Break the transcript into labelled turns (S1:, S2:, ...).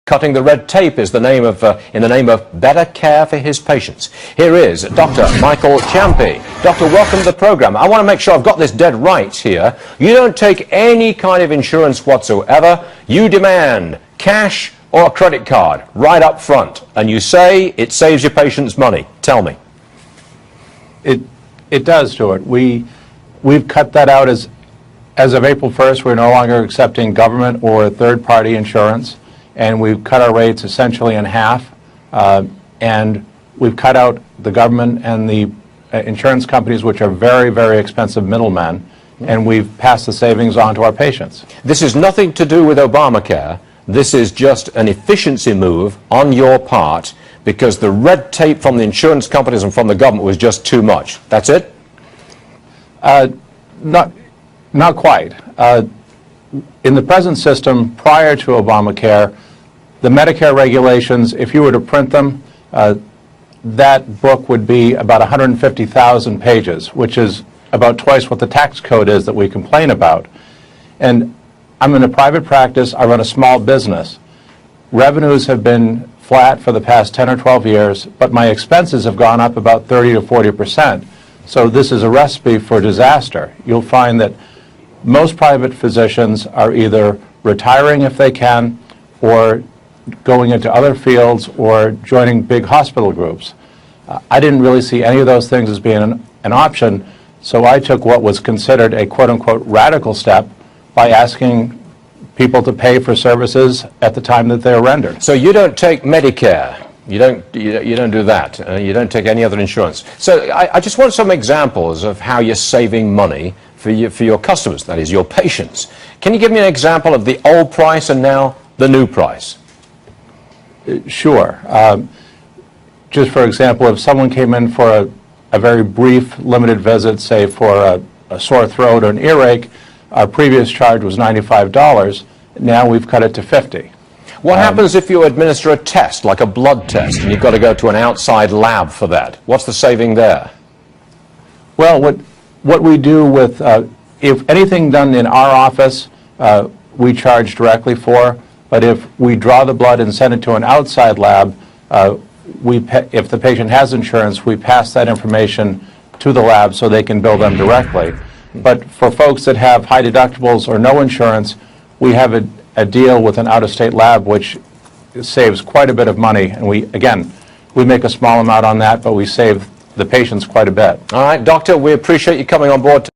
S1: Cutting the red tape is the name of, in the name of better care for his patients. Here is Dr. Michael Ciampi. Doctor, welcome to the program. I want to make sure I've got this dead right here. You don't take any kind of insurance whatsoever. You demand cash or a credit card right up front, and you say it saves your patients money. Tell me.
S2: It does, Stuart. We've cut that out as of April 1st. We're no longer accepting government or third-party insurance, and we've cut our rates essentially in half. And we've cut out the government and the insurance companies, which are very, very expensive middlemen, and we've passed the savings on to our patients.
S1: This is nothing to do with Obamacare. This is just an efficiency move on your part because the red tape from the insurance companies and from the government was just too much. That's it?
S2: Not quite. In the present system, prior to Obamacare, the Medicare regulations, if you were to print them, that book would be about 150,000 pages, which is about twice what the tax code is that we complain about. And I'm in a private practice. I run a small business. Revenues have been flat for the past 10 or 12 years, but my expenses have gone up about 30 to 40%. So this is a recipe for disaster. You'll find that most private physicians are either retiring if they can, or going into other fields, or joining big hospital groups. I didn't really see any of those things as being an option, so I took what was considered a quote-unquote radical step by asking people to pay for services at the time that they're rendered.
S1: So you don't take Medicare. You don't do that. You don't take any other insurance. So I just want some examples of how you're saving money for your customers, that is, your patients. Can you give me an example of the old price and now the new price?
S2: Sure. Just for example, if someone came in for a very brief, limited visit, say for a sore throat or an earache, our previous charge was $95. Now we've cut it to $50.
S1: What happens if you administer a test, like a blood test, and you've got to go to an outside lab for that? What's the saving there?
S2: Well, what we do with, if anything done in our office, we charge directly for, but if we draw the blood and send it to an outside lab, if the patient has insurance, we pass that information to the lab so they can bill them directly. But for folks that have high deductibles or no insurance, we have a deal with an out-of-state lab, which saves quite a bit of money. And we make a small amount on that, but we save the patients quite a bit.
S1: All right, Doctor, we appreciate you coming on board.